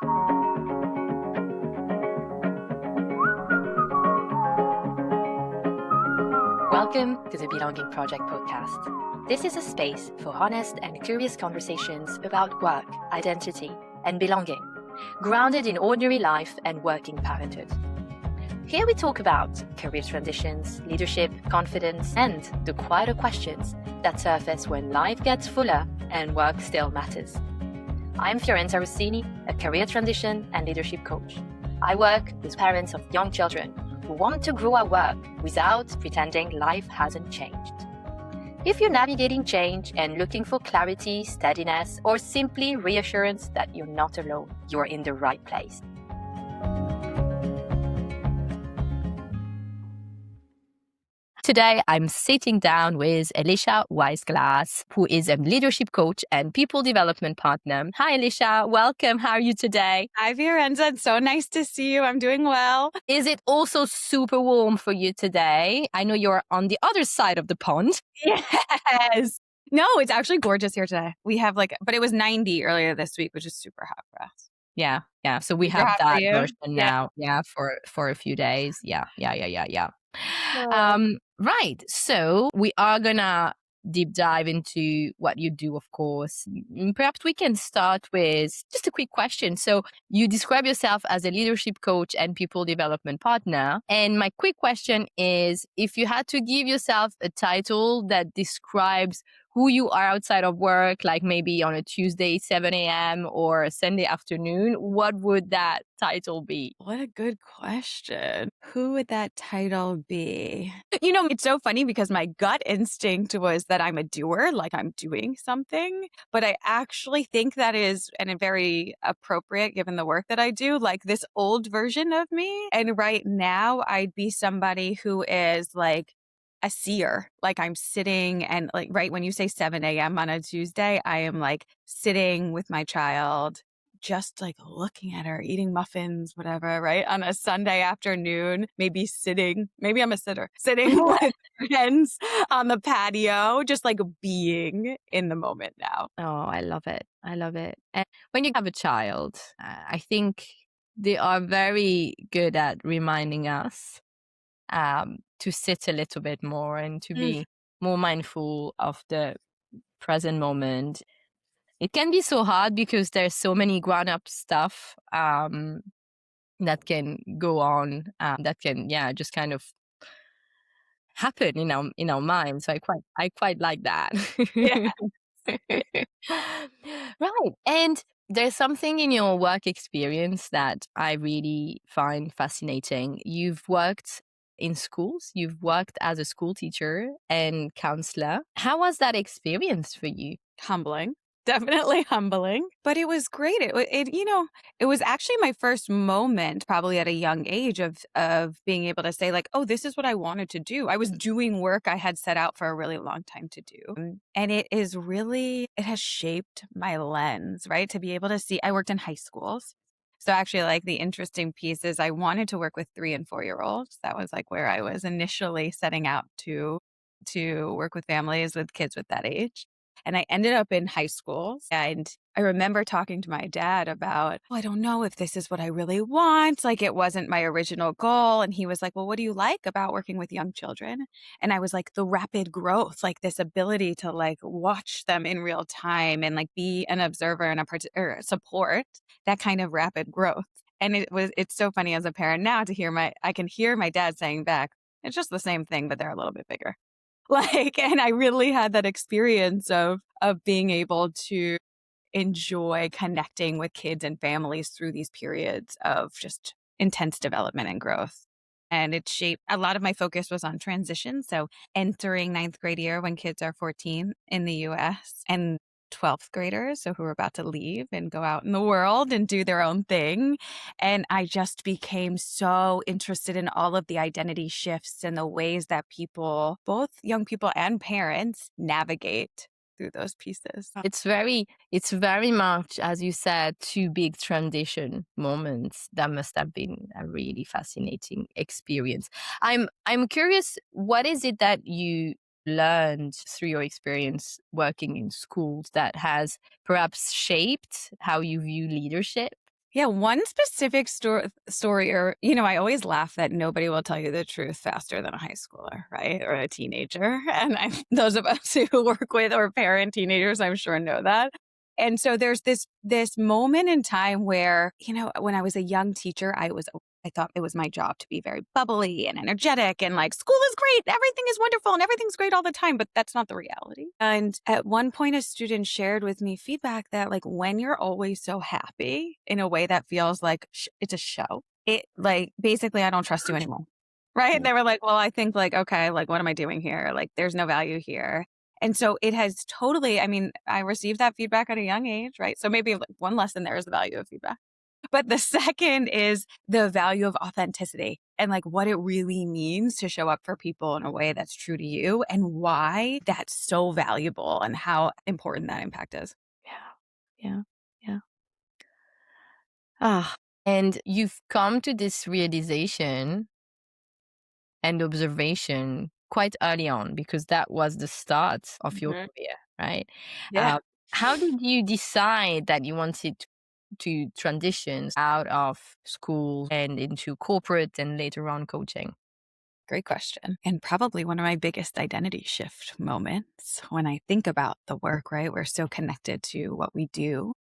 Welcome to the Belonging Project podcast. This is a space for honest and curious conversations about work, identity, and belonging, grounded in ordinary life and working parenthood. Here we talk about career transitions, leadership, confidence, and the quieter questions that surface when life gets fuller and work still matters. I'm Fiorenza Rossini, a career transition and leadership coach. I work with parents of young children who want to grow at work without pretending life hasn't changed. If you're navigating change and looking for clarity, steadiness, or simply reassurance that you're not alone, you're in the right place. Today, I'm sitting down with Elysha Weissglass, who is a leadership coach and people development partner. Hi, Elysha. Welcome. How are you today? Hi, Fiorenza. It's so nice to see you. I'm doing well. Is it also super warm for you today? I know you're on the other side of the pond. Yes. No, it's actually gorgeous here today. We have but it was 90 earlier this week, which is super hot for us. Yeah. So we Super have hot for that you? version Yeah. now. Yeah, for a few days. Yeah. Right. So we are gonna deep dive into what you do, of course. Perhaps we can start with just a quick question. So you describe yourself as a leadership coach and people development partner. And my quick question is, if you had to give yourself a title that describes who you are outside of work, like maybe on a Tuesday, 7 a.m. or a Sunday afternoon, what would that title be? What a good question. Who would that title be? You know, it's so funny because my gut instinct was that I'm a doer, like I'm doing something. But I actually think that is, and very appropriate given the work that I do, like this old version of me. And right now, I'd be somebody who is like a seer. Like I'm sitting and like right when you say 7 a.m. on a Tuesday, I am like sitting with my child, just like looking at her, eating muffins, whatever, right? On a Sunday afternoon, maybe I'm a sitter, sitting with friends on the patio, just like being in the moment now. Oh, I love it. And when you have a child, I think they are very good at reminding us to sit a little bit more and to be more mindful of the present moment. It can be so hard because there's so many grown-up stuff that can go on, that can, just kind of happen in our minds. So I quite like that. Yeah. Right. And there's something in your work experience that I really find fascinating. You've worked in schools, you've worked as a school teacher and counselor. How was that experience for you? Humbling. Definitely humbling, but it was great. It was actually my first moment, probably at a young age, of being able to say like, oh, this is what I wanted to do. I was doing work I had set out for a really long time to do, and it has shaped my lens, right? To be able to see. I worked in high schools, so actually, like the interesting piece is I wanted to work with 3 and 4-year-olds. That was like where I was initially setting out to work with families with kids with that age. And I ended up in high schools. And I remember talking to my dad about, I don't know if this is what I really want. Like, it wasn't my original goal. And he was like, well, what do you like about working with young children? And I was like, the rapid growth, like this ability to like watch them in real time and like be an observer and or support that kind of rapid growth. And it's so funny as a parent now to I can hear my dad saying back, it's just the same thing, but they're a little bit bigger. And I really had that experience of being able to enjoy connecting with kids and families through these periods of just intense development and growth. And it shaped a lot of my focus was on transition. So entering 9th grade year when kids are 14 in the US and 12th graders, so who are about to leave and go out in the world and do their own thing. And I just became so interested in all of the identity shifts and the ways that people, both young people and parents, navigate through those pieces. It's very much, as you said, 2 big transition moments. That must have been a really fascinating experience. I'm curious, what is it that you learned through your experience working in schools that has perhaps shaped how you view leadership? Yeah, one specific story, or, I always laugh that nobody will tell you the truth faster than a high schooler, right? Or a teenager. And those of us who work with or parent teenagers, I'm sure know that. And so there's this moment in time where, when I was a young teacher, I thought it was my job to be very bubbly and energetic and like, school is great, everything is wonderful, and everything's great all the time. But that's not the reality. And at one point, a student shared with me feedback that, like, when you're always so happy in a way that feels like it's a show, it, like, basically, I don't trust you anymore. Right? Yeah. They were like, well, I think, like, okay, like, what am I doing here? Like, there's no value here. And so it has totally, I mean, I received that feedback at a young age, right? So maybe like one lesson there is the value of feedback. But the second is the value of authenticity and like what it really means to show up for people in a way that's true to you and why that's so valuable and how important that impact is. Yeah. Yeah. Yeah. Ah, and you've come to this realization and observation quite early on because that was the start of your Mhm. career, right? Yeah. How did you decide that you wanted to transition out of school and into corporate and later on coaching? Great question. And probably one of my biggest identity shift moments when I think about the work, right? We're so connected to what we do,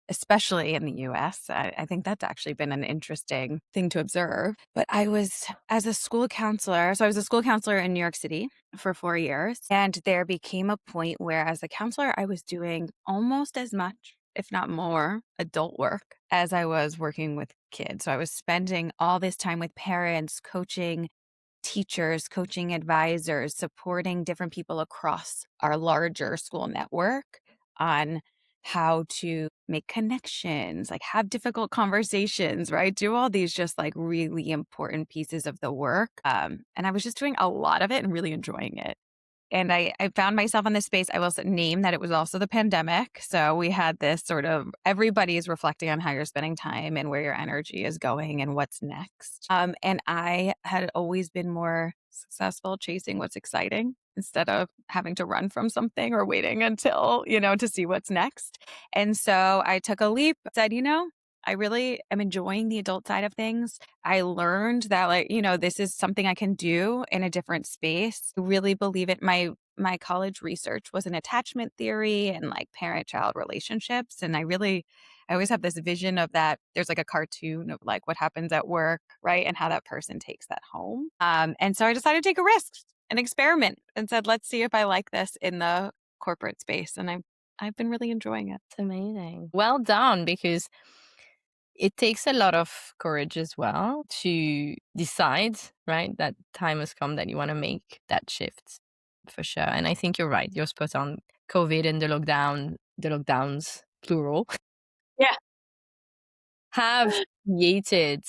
especially in the US. I think that's actually been an interesting thing to observe. But I was, as a school counselor, so I was a school counselor in New York City for 4 years. And there became a point where, as a counselor, I was doing almost as much, if not more, adult work as I was working with kids. So I was spending all this time with parents, coaching teachers, coaching advisors, supporting different people across our larger school network on how to make connections, like have difficult conversations, right? Do all these just like really important pieces of the work. And I was just doing a lot of it and really enjoying it. And I found myself in this space. I will name that it was also the pandemic. So we had this sort of everybody is reflecting on how you're spending time and where your energy is going and what's next. And I had always been more successful chasing what's exciting instead of having to run from something or waiting until, to see what's next. And so I took a leap, said, I really am enjoying the adult side of things. I learned that, like, this is something I can do in a different space. I really believe it. My college research was in attachment theory and like parent-child relationships. And I always have this vision of that. There's like a cartoon of like what happens at work, right? And how that person takes that home. And so I decided to take a risk and experiment and said, let's see if I like this in the corporate space. And I've been really enjoying it. It's amazing. Well done, because it takes a lot of courage as well to decide, right, that time has come that you want to make that shift for sure. And I think you're right. You're spot on. COVID and the lockdowns, plural, Yeah. have created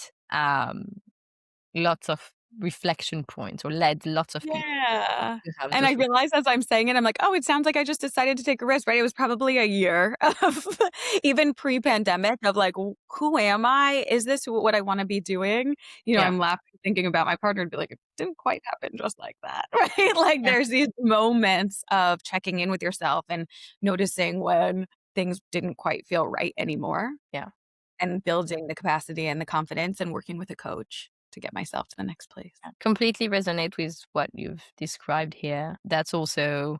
lots of reflection points or led lots of people Yeah. to have And I those. realized as I'm saying it, I'm like, oh, it sounds like I just decided to take a risk, right? It was probably a year of even pre-pandemic of like, who am I? Is this what I want to be doing? Yeah. I'm laughing thinking about my partner and be like, it didn't quite happen just like that, right? Like Yeah. there's these moments of checking in with yourself and noticing when things didn't quite feel right anymore Yeah. and building the capacity and the confidence and working with a coach to get myself to the next place. Completely resonate with what you've described here. That's also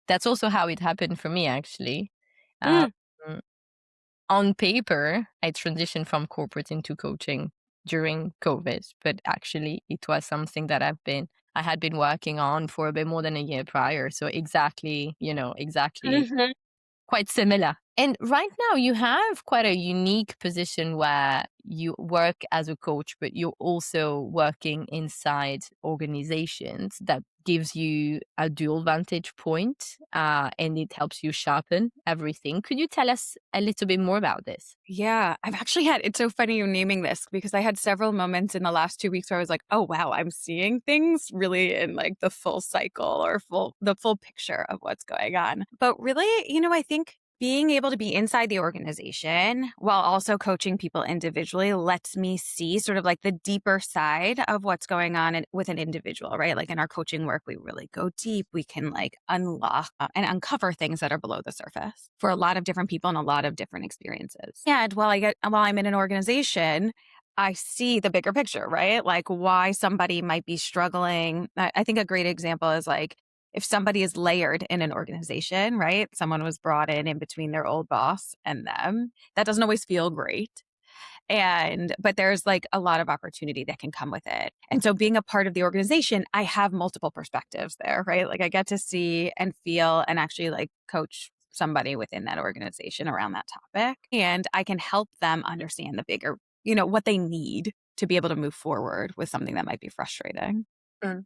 how it happened for me, actually. Um, Mm. on paper, I transitioned from corporate into coaching during COVID, but actually it was something that I had been working on for a bit more than a year prior. So exactly, Mhm. quite similar. And right now you have quite a unique position where you work as a coach, but you're also working inside organizations that gives you a dual vantage point, and it helps you sharpen everything. Could you tell us a little bit more about this? Yeah, I've actually it's so funny you naming this because I had several moments in the last 2 weeks where I was like, oh, wow, I'm seeing things really in like the full cycle or the full picture of what's going on. But really, I think being able to be inside the organization while also coaching people individually lets me see sort of like the deeper side of what's going on with an individual, right? Like in our coaching work, we really go deep. We can like unlock and uncover things that are below the surface for a lot of different people and a lot of different experiences. And while I'm in an organization, I see the bigger picture, right? Like why somebody might be struggling. I think a great example is like, if somebody is layered in an organization, right? Someone was brought in between their old boss and them. That doesn't always feel great. But there's like a lot of opportunity that can come with it. And so being a part of the organization, I have multiple perspectives there, right? Like I get to see and feel and actually like coach somebody within that organization around that topic. And I can help them understand the bigger, what they need to be able to move forward with something that might be frustrating. Mm.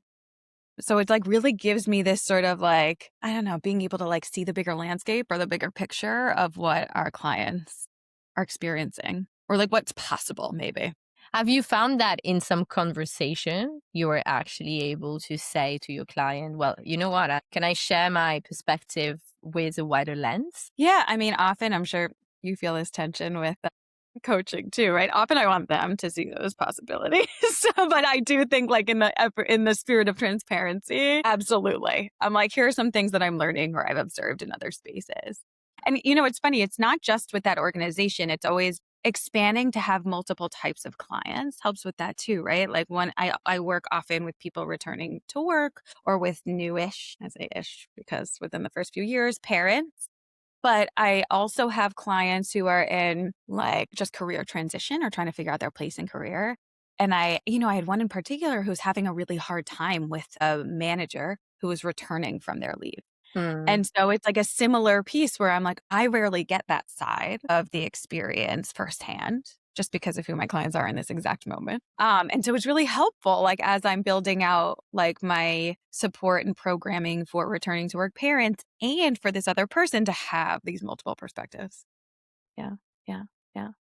So it like really gives me this sort of like, I don't know, being able to like see the bigger landscape or the bigger picture of what our clients are experiencing or like what's possible maybe. Have you found that in some conversation, you were actually able to say to your client, well, you know what, can I share my perspective with a wider lens? Yeah. I mean, often I'm sure you feel this tension with coaching too, right? Often I want them to see those possibilities. But I do think like in the spirit of transparency, absolutely. I'm like, here are some things that I'm learning or I've observed in other spaces. And it's funny, it's not just with that organization, it's always expanding to have multiple types of clients helps with that too, right? Like when I work often with people returning to work or with newish, I say ish because within the first few years, parents. But I also have clients who are in like just career transition or trying to figure out their place in career. And I had one in particular who's having a really hard time with a manager who was returning from their leave. And so it's like a similar piece where I'm like, I rarely get that side of the experience firsthand just because of who my clients are in this exact moment. And so it's really helpful, like as I'm building out like my support and programming for returning to work parents and for this other person to have these multiple perspectives. Yeah.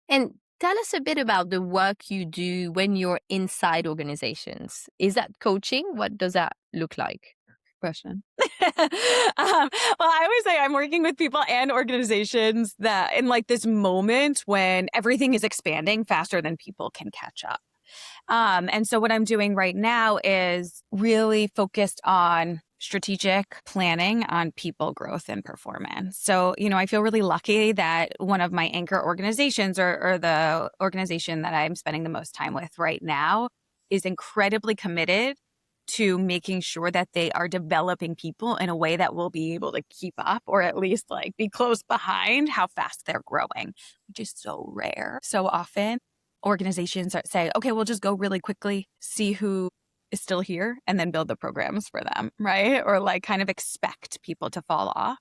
And tell us a bit about the work you do when you're inside organizations. Is that coaching? What does that look like? Question. Well, I always say I'm working with people and organizations that in like this moment when everything is expanding faster than people can catch up. And so what I'm doing right now is really focused on strategic planning on people growth and performance. So, I feel really lucky that one of my anchor organizations or the organization that I'm spending the most time with right now is incredibly committed to making sure that they are developing people in a way that will be able to keep up or at least like be close behind how fast they're growing, which is so rare. So often organizations say, okay, we'll just go really quickly, see who is still here and then build the programs for them, right? Or like kind of expect people to fall off.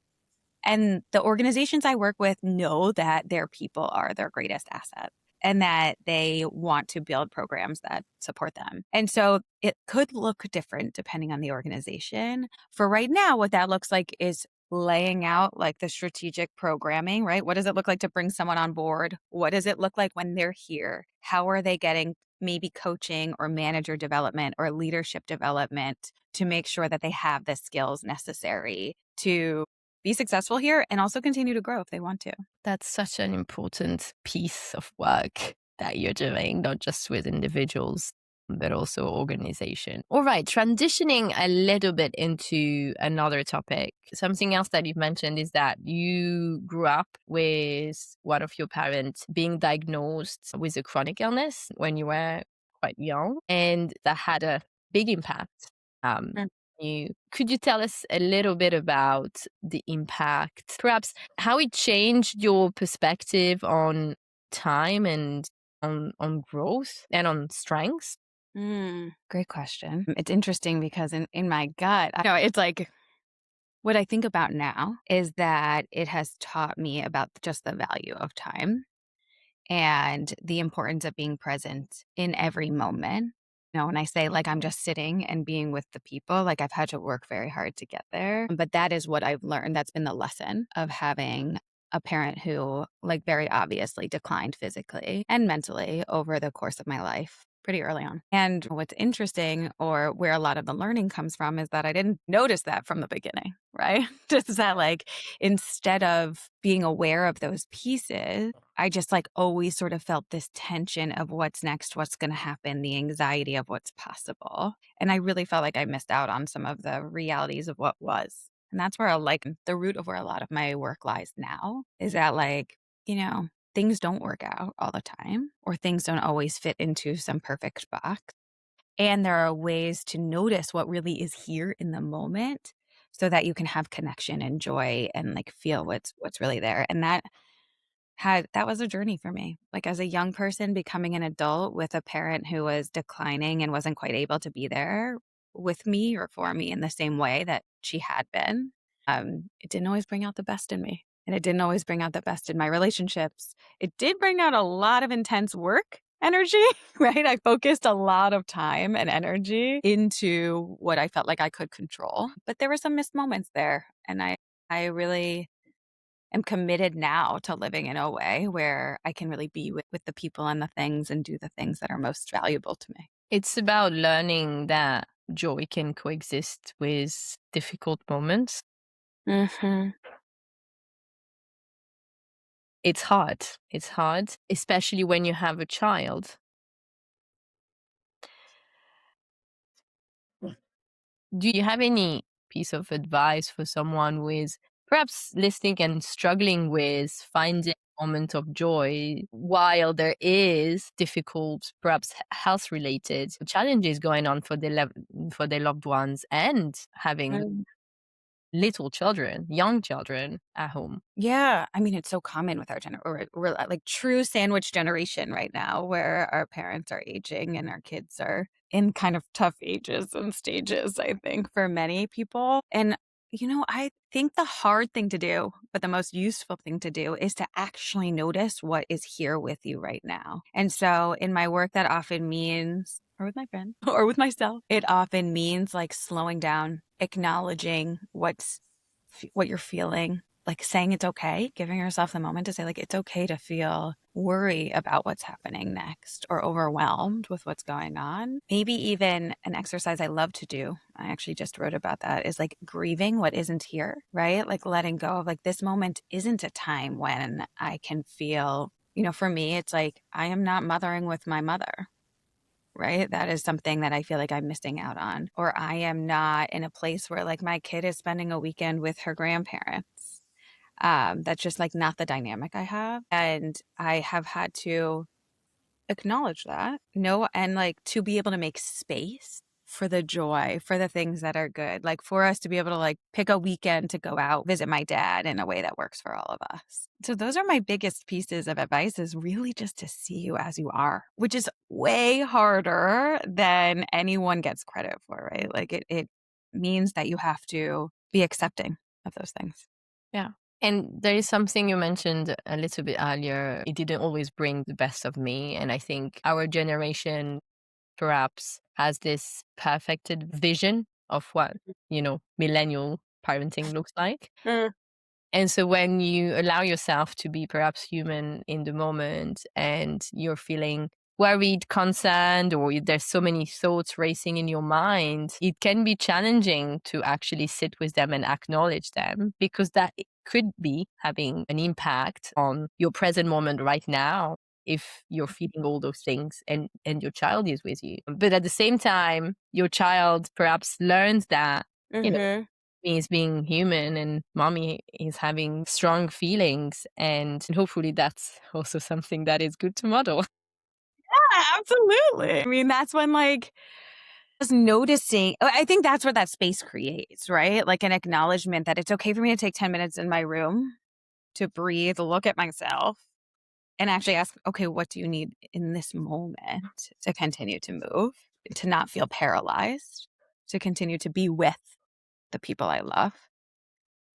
And the organizations I work with know that their people are their greatest asset and that they want to build programs that support them. And so it could look different depending on the organization. For right now, what that looks like is laying out like the strategic programming, right? What does it look like to bring someone on board? What does it look like when they're here? How are they getting maybe coaching or manager development or leadership development to make sure that they have the skills necessary to be successful here and also continue to grow if they want to. That's such an important piece of work that you're doing, not just with individuals, but also organization. All right, transitioning a little bit into another topic. Something else that you've mentioned is that you grew up with one of your parents being diagnosed with a chronic illness when you were quite young, and that had a big impact. Could you tell us a little bit about the impact, perhaps how it changed your perspective on time and on growth and on strengths? Great question. It's interesting because in my gut, it's like what I think about now is that it has taught me about just the value of time and the importance of being present in every moment. When I say like I'm just sitting and being with the people, like I've had to work very hard to get there. But that is what I've learned. That's been the lesson of having a parent who like very obviously declined physically and mentally over the course of my life. pretty early on. And what's interesting, or where a lot of the learning comes from, is that I didn't notice that from the beginning, right? Just that, like, instead of being aware of those pieces, I just like always sort of felt this tension of what's next, what's going to happen, the anxiety of what's possible. And I really felt like I missed out on some of the realities of what was. And that's where like the root of where a lot of my work lies now is that, like, you know, things don't work out all the time, or things don't always fit into some perfect box. And there are ways to notice what really is here in the moment so that you can have connection and joy and like feel what's really there. And that was a journey for me. Like, as a young person becoming an adult with a parent who was declining and wasn't quite able to be there with me or for me in the same way that she had been. It didn't always bring out the best in me. And it didn't always bring out the best in my relationships. It did bring out a lot of intense work energy, right? I focused a lot of time and energy into what I felt like I could control. But there were some missed moments there. And I really am committed now to living in a way where I can really be with the people and the things and do the things that are most valuable to me. It's about learning that joy can coexist with difficult moments. Mm-hmm. It's hard. It's hard, especially when you have a child. Do you have any piece of advice for someone who is perhaps listening and struggling with finding a moment of joy while there is difficult, perhaps health related challenges going on for for their loved ones and having little children, young children at home? Yeah. I mean, it's so common with our generation. We're like true sandwich generation right now where our parents are aging and our kids are in kind of tough ages and stages, I think, for many people. And, I think the hard thing to do, but the most useful thing to do is to actually notice what is here with you right now. And so in my work, that often means, or with my friend or with myself, it often means like slowing down, acknowledging what you're feeling, like saying it's okay, giving yourself the moment to say, like, it's okay to feel worry about what's happening next or overwhelmed with what's going on. Maybe even an exercise I love to do, I actually just wrote about that, is like grieving what isn't here, right? Like letting go of like, this moment isn't a time when I can feel, for me, it's like, I am not mothering with my mother. Right? That is something that I feel like I'm missing out on. Or I am not in a place where like my kid is spending a weekend with her grandparents. That's just like not the dynamic I have. And I have had to acknowledge that, and like to be able to make space for the joy, for the things that are good, like for us to be able to like pick a weekend to go out, visit my dad in a way that works for all of us. So those are my biggest pieces of advice, is really just to see you as you are, which is way harder than anyone gets credit for, right? Like it means that you have to be accepting of those things. Yeah. And there is something you mentioned a little bit earlier. It didn't always bring the best of me. And I think our generation perhaps has this perfected vision of what, millennial parenting looks like. And so when you allow yourself to be perhaps human in the moment and you're feeling worried, concerned, or there's so many thoughts racing in your mind, it can be challenging to actually sit with them and acknowledge them, because that could be having an impact on your present moment right now if you're feeling all those things and your child is with you. But at the same time, your child perhaps learns that, is being human and mommy is having strong feelings, and hopefully that's also something that is good to model. Yeah, absolutely. I mean, that's when like just noticing, I think that's what that space creates, right? Like an acknowledgement that it's okay for me to take 10 minutes in my room to breathe, look at myself, and actually ask, okay, what do you need in this moment to continue to move, to not feel paralyzed, to continue to be with the people I love,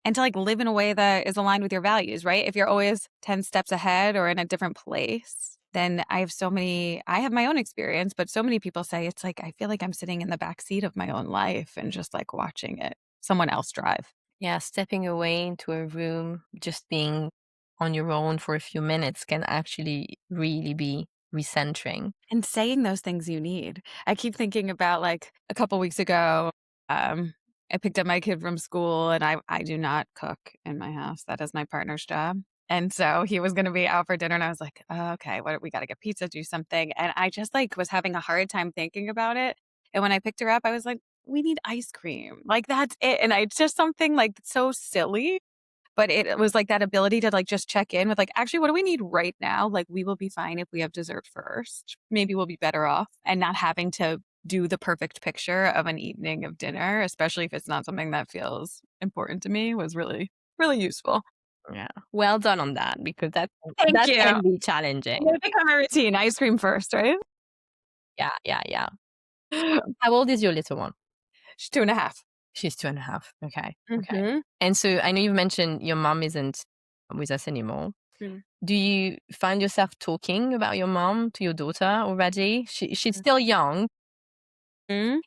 and to like live in a way that is aligned with your values, right? If you're always 10 steps ahead or in a different place, then I have my own experience, but so many people say it's like, I feel like I'm sitting in the back seat of my own life and just like watching someone else drive. Yeah, stepping away into a room, just being on your own for a few minutes can actually really be recentering. And saying those things you need. I keep thinking about like a couple weeks ago, I picked up my kid from school and I do not cook in my house. That is my partner's job. And so he was going to be out for dinner and I was like, oh, okay, we got to get pizza, do something. And I just like was having a hard time thinking about it. And when I picked her up, I was like, we need ice cream. Like that's it. And it's just something like so silly. But it was like that ability to like just check in with like, actually, what do we need right now? Like, we will be fine if we have dessert first. Maybe we'll be better off and not having to do the perfect picture of an evening of dinner, especially if it's not something that feels important to me, was really, really useful. Yeah. Well done on that, because that Thank you. can be challenging. It'll become a routine. Ice cream first, right? Yeah. How old is your little one? She's 2.5. She's 2.5. Okay. Mm-hmm. And so I know you've mentioned your mom isn't with us anymore. Mm. Do you find yourself talking about your mom to your daughter already? She's still young.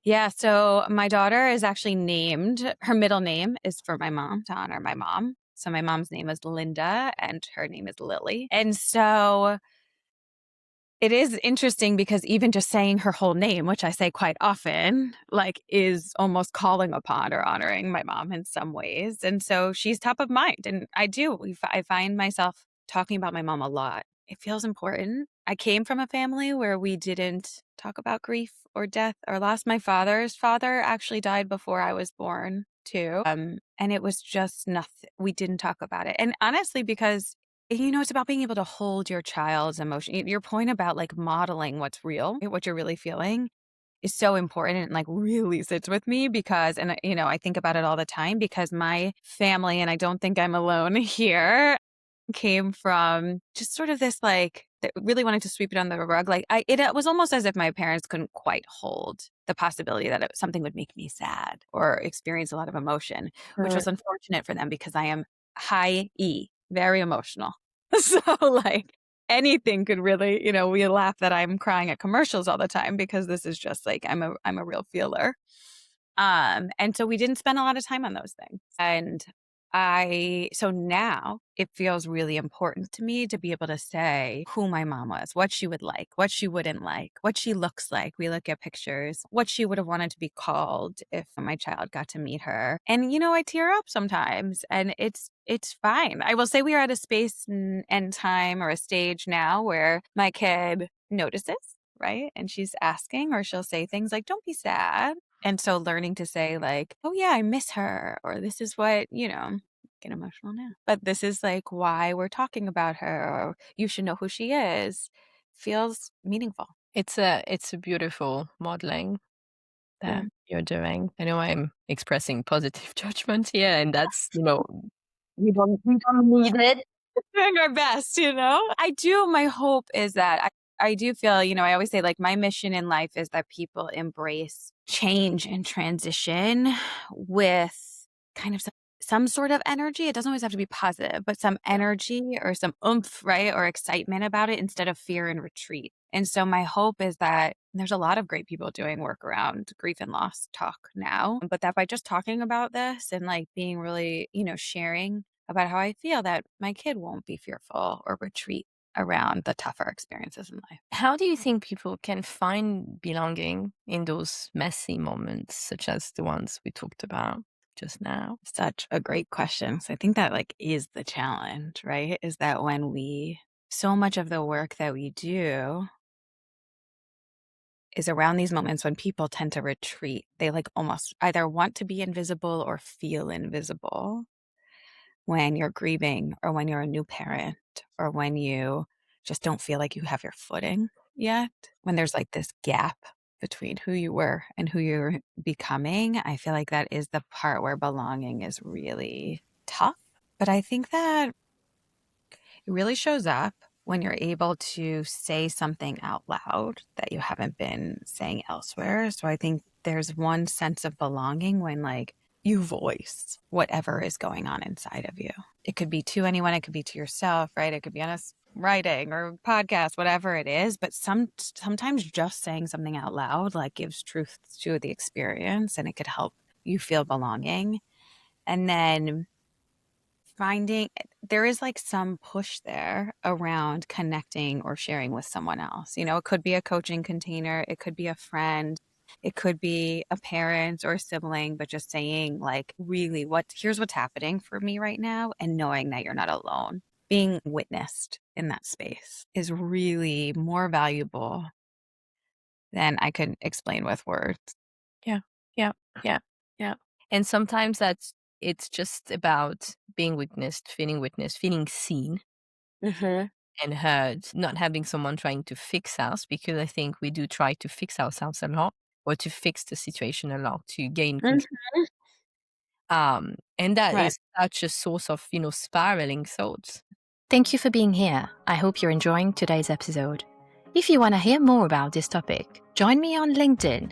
Yeah, so my daughter is actually named, her middle name is for my mom, to honor my mom. So my mom's name is Linda and her name is Lily. And so it is interesting because even just saying her whole name, which I say quite often, like is almost calling upon or honoring my mom in some ways. And so she's top of mind. And I find myself talking about my mom a lot. It feels important. I came from a family where we didn't talk about grief or death or loss. My father's father actually died before I was born too. And it was just nothing. We didn't talk about it. And honestly, because it's about being able to hold your child's emotion. Your point about like modeling what's real, what you're really feeling is so important and like really sits with me because, and I think about it all the time because my family, and I don't think I'm alone here, came from just sort of this like that really wanted to sweep it under the rug. Like it was almost as if my parents couldn't quite hold the possibility that something would make me sad or experience a lot of emotion, which was unfortunate for them because I am high E, very emotional. So like anything could really, we laugh that I'm crying at commercials all the time because this is just like I'm a real feeler. And so we didn't spend a lot of time on those things. And so now it feels really important to me to be able to say who my mom was, what she would like, what she wouldn't like, what she looks like. We look at pictures, what she would have wanted to be called if my child got to meet her. And, I tear up sometimes and it's fine. I will say we are at a space and time or a stage now where my kid notices, right? And she's asking, or she'll say things like, don't be sad. And so learning to say like, oh yeah, I miss her, or this is what, get emotional now, but this is like why we're talking about her, or you should know who she is, feels meaningful. It's a beautiful modeling that you're doing. I know I'm expressing positive judgment here, and that's, we don't need it. Doing our best, I do. My hope is that I do feel, I always say like my mission in life is that people embrace change and transition with kind of some sort of energy. It doesn't always have to be positive, but some energy or some oomph, right? Or excitement about it instead of fear and retreat. And so my hope is that there's a lot of great people doing work around grief and loss talk now, but that by just talking about this and like being really, sharing about how I feel, that my kid won't be fearful or retreat around the tougher experiences in life. How do you think people can find belonging in those messy moments, such as the ones we talked about just now? Such a great question. So I think that like is the challenge, right? Is that so much of the work that we do is around these moments when people tend to retreat. They like almost either want to be invisible or feel invisible when you're grieving or when you're a new parent or when you just don't feel like you have your footing yet. When there's like this gap between who you were and who you're becoming, I feel like that is the part where belonging is really tough. But I think that it really shows up when you're able to say something out loud that you haven't been saying elsewhere. So I think there's one sense of belonging when like you voice whatever is going on inside of you. It could be to anyone, it could be to yourself, right? It could be on a writing or podcast, whatever it is. But sometimes just saying something out loud like gives truth to the experience and it could help you feel belonging. And then finding there is like some push there around connecting or sharing with someone else. You know, it could be a coaching container, it could be a friend, it could be a parent or a sibling, but just saying like, really, here's what's happening for me right now, and knowing that you're not alone. Being witnessed in that space is really more valuable than I could explain with words. Yeah. Yeah. Yeah. Yeah. And sometimes it's just about being witnessed, feeling seen Mm-hmm. and heard, not having someone trying to fix us, because I think we do try to fix ourselves a lot or to fix the situation a lot to gain control. Mm-hmm. And that Right. is such a source of, spiraling thoughts. Thank you for being here. I hope you're enjoying today's episode. If you want to hear more about this topic, join me on LinkedIn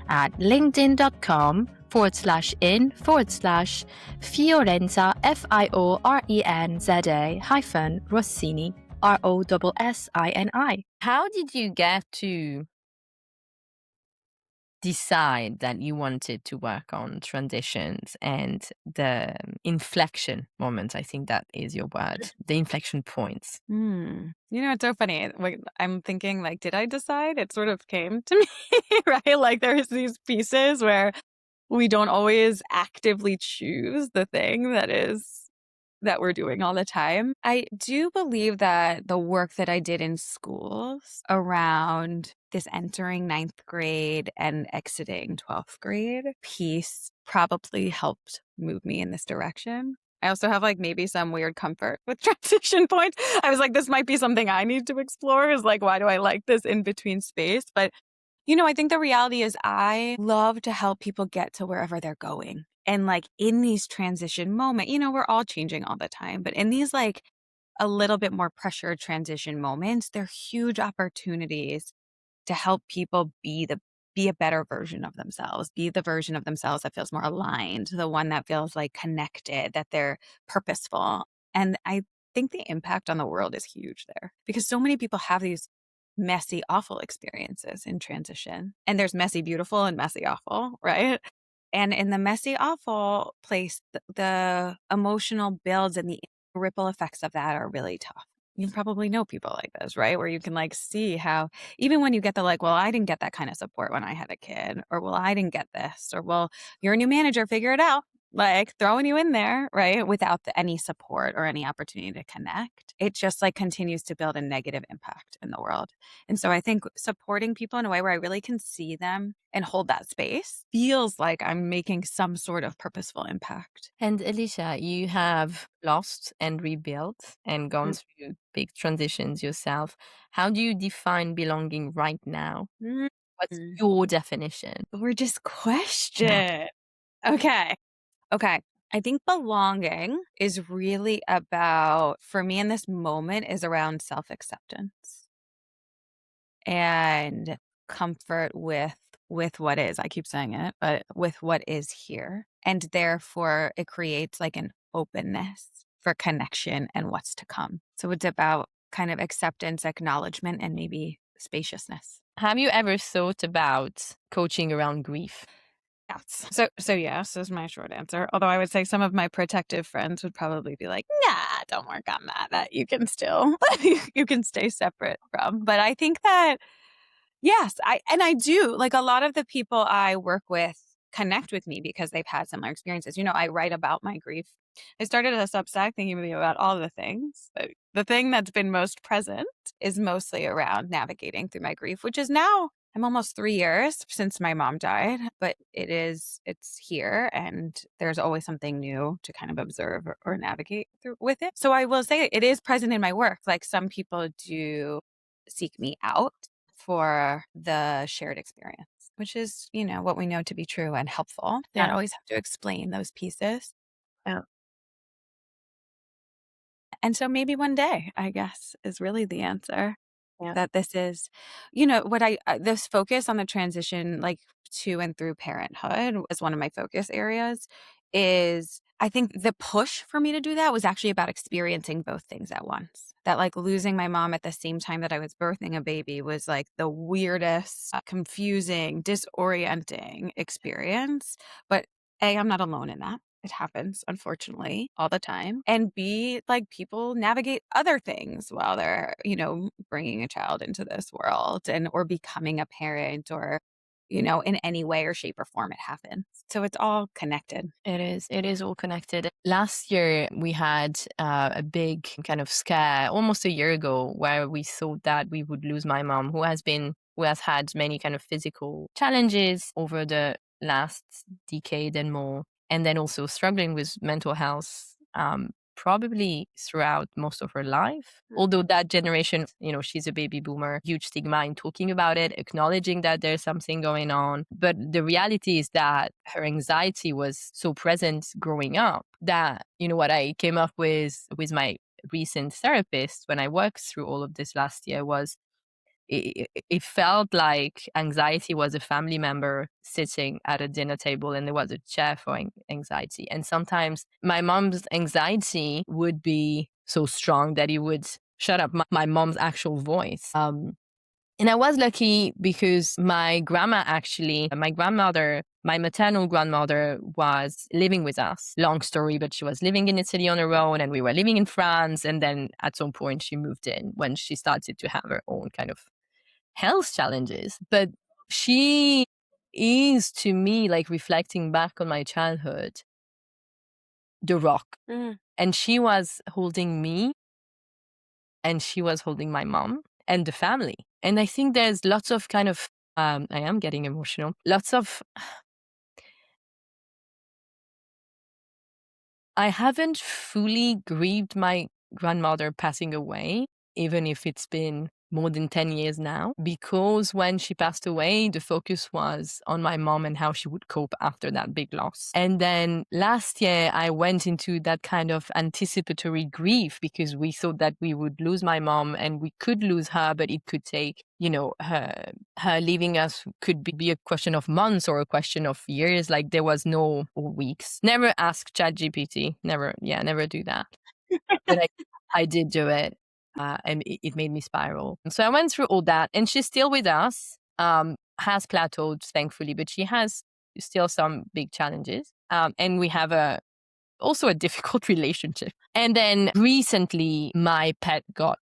at linkedin.com/in/Fiorenza, FIORENZA-Rossini, ROSSINI. How did you get to decide that you wanted to work on transitions and the inflection moments? I think that is your word, the inflection points. You know, it's so funny. Like, I'm thinking, like, did I decide? It sort of came to me, right? Like, there's these pieces where we don't always actively choose the thing that we're doing all the time. I do believe that the work that I did in schools around this entering ninth grade and exiting 12th grade piece probably helped move me in this direction. I also have like maybe some weird comfort with transition points. I was like, this might be something I need to explore, is like, why do I like this in between space? But you know, I think the reality is I love to help people get to wherever they're going. And like in these transition moments, you know, we're all changing all the time, but in these like a little bit more pressured transition moments, they're huge opportunities to help people be a better version of themselves, be the version of themselves that feels more aligned, the one that feels like connected, that they're purposeful. And I think the impact on the world is huge there, because so many people have these messy, awful experiences in transition. And there's messy, beautiful and messy, awful, right? And in the messy, awful place, the emotional builds and the ripple effects of that are really tough. You probably know people like this, right? Where you can like see how even when you get the like, well, I didn't get that kind of support when I had a kid, or well, I didn't get this, or well, you're a new manager, figure it out. Like throwing you in there, right? Without any support or any opportunity to connect. It just like continues to build a negative impact in the world. And so I think supporting people in a way where I really can see them and hold that space feels like I'm making some sort of purposeful impact. And Elysha, you have lost and rebuilt and gone through big transitions yourself. How do you define belonging right now? What's Mm. your definition? Gorgeous question. Okay. Okay. I think belonging is really about, for me in this moment, is around self-acceptance and comfort with what is. I keep saying it, but with what is here. And therefore it creates like an openness for connection and what's to come. So it's about kind of acceptance, acknowledgement, and maybe spaciousness. Have you ever thought about coaching around grief? Yes. So yes is my short answer. Although I would say some of my protective friends would probably be like, nah, don't work on that. That you can still you can stay separate from. But I think that yes, I do. Like a lot of the people I work with connect with me because they've had similar experiences. You know, I write about my grief. I started a Substack thinking about all the things. But the thing that's been most present is mostly around navigating through my grief, which is now I'm almost 3 years since my mom died, but it's here and there's always something new to kind of observe or navigate through with it. So I will say it is present in my work. Like some people do seek me out for the shared experience, which is, you know, what we know to be true and helpful. Not Yeah. always have to explain those pieces. Yeah. And so maybe one day, I guess, is really the answer. Yeah. That this is, you know, what this focus on the transition, like to and through parenthood, is one of my focus areas. Is I think the push for me to do that was actually about experiencing both things at once. That like losing my mom at the same time that I was birthing a baby was like the weirdest, confusing, disorienting experience. But I'm not alone in that. It happens, unfortunately, all the time. And B, like people navigate other things while they're, bringing a child into this world or becoming a parent or, in any way or shape or form it happens. So it's all connected. It is all connected. Last year, we had a big kind of scare almost a year ago where we thought that we would lose my mom, who has had many kind of physical challenges over the last decade and more, and then also struggling with mental health, probably throughout most of her life. Although that generation, she's a baby boomer, huge stigma in talking about it, acknowledging that there's something going on. But the reality is that her anxiety was so present growing up that, what I came up with my recent therapist when I worked through all of this last year was it felt like anxiety was a family member sitting at a dinner table and there was a chair for anxiety. And sometimes my mom's anxiety would be so strong that it would shut up my mom's actual voice. And I was lucky because my maternal grandmother was living with us. Long story, but she was living in Italy on her own and we were living in France. And then at some point she moved in when she started to have her own kind of health challenges. But she is, to me, like reflecting back on my childhood, the rock. And she was holding me and she was holding my mom and the family. And I think there's lots of kind of, I am getting emotional, I haven't fully grieved my grandmother passing away, even if it's been more than 10 years now, because when she passed away, the focus was on my mom and how she would cope after that big loss. And then last year, I went into that kind of anticipatory grief because we thought that we would lose my mom and we could lose her, but it could take, her leaving us could be a question of months or a question of years. Like there was no weeks. Never ask ChatGPT. Never do that. But I did do it. And it made me spiral. And so I went through all that, and she's still with us, has plateaued, thankfully, but she has still some big challenges. And we have also a difficult relationship. And then recently, my pet got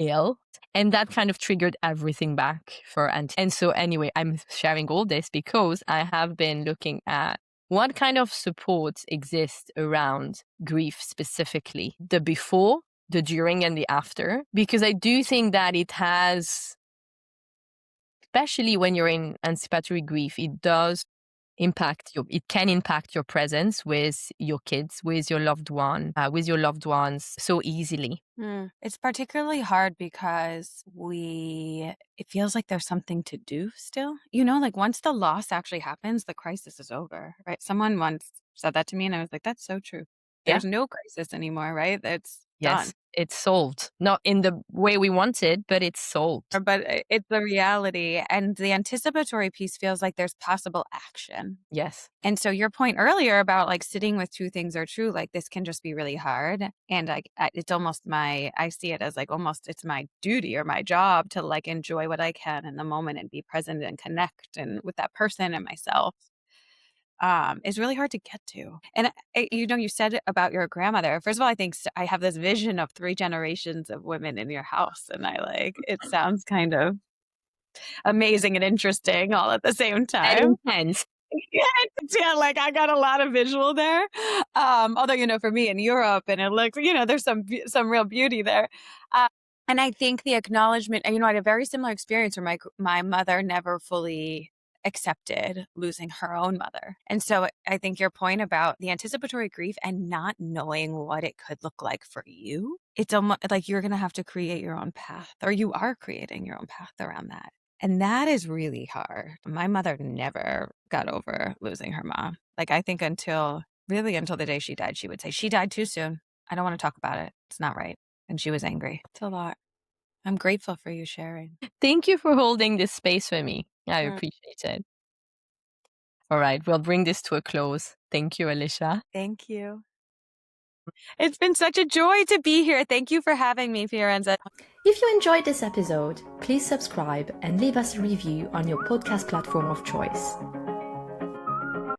ill, and that kind of triggered everything back for Auntie. And so anyway, I'm sharing all this because I have been looking at what kind of support exists around grief specifically, the before, the during, and the after, because I do think that it has, especially when you're in anticipatory grief, it can impact your presence with your kids, with your loved ones so easily. It's particularly hard because it feels like there's something to do still. Like once the loss actually happens, the crisis is over, right? Someone once said that to me and I was like, that's so true. There's no crisis anymore, right? It's done. It's solved. Not in the way we wanted, but it's solved. But it's the reality. And the anticipatory piece feels like there's possible action. Yes. And so your point earlier about like sitting with two things are true, like this can just be really hard. And like it's almost I see it as like almost it's my duty or my job to like enjoy what I can in the moment and be present and connect and with that person and myself. Is really hard to get to. And, you said it about your grandmother. First of all, I think I have this vision of 3 generations of women in your house. And it sounds kind of amazing and interesting all at the same time. Intense. Yeah, like I got a lot of visual there. Although, for me in Europe and it looks, there's some real beauty there. And I think the acknowledgement, I had a very similar experience where my mother never fully accepted losing her own mother. And so I think your point about the anticipatory grief and not knowing what it could look like for you, it's almost like you're going to have to create your own path, or you are creating your own path around that. And that is really hard. My mother never got over losing her mom. Like I think until the day she died, she would say, she died too soon. I don't want to talk about it. It's not right. And she was angry. It's a lot. I'm grateful for you sharing. Thank you for holding this space for me. I appreciate it. All right, we'll bring this to a close. Thank you, Elysha. Thank you. It's been such a joy to be here. Thank you for having me, Fiorenza. If you enjoyed this episode, please subscribe and leave us a review on your podcast platform of choice.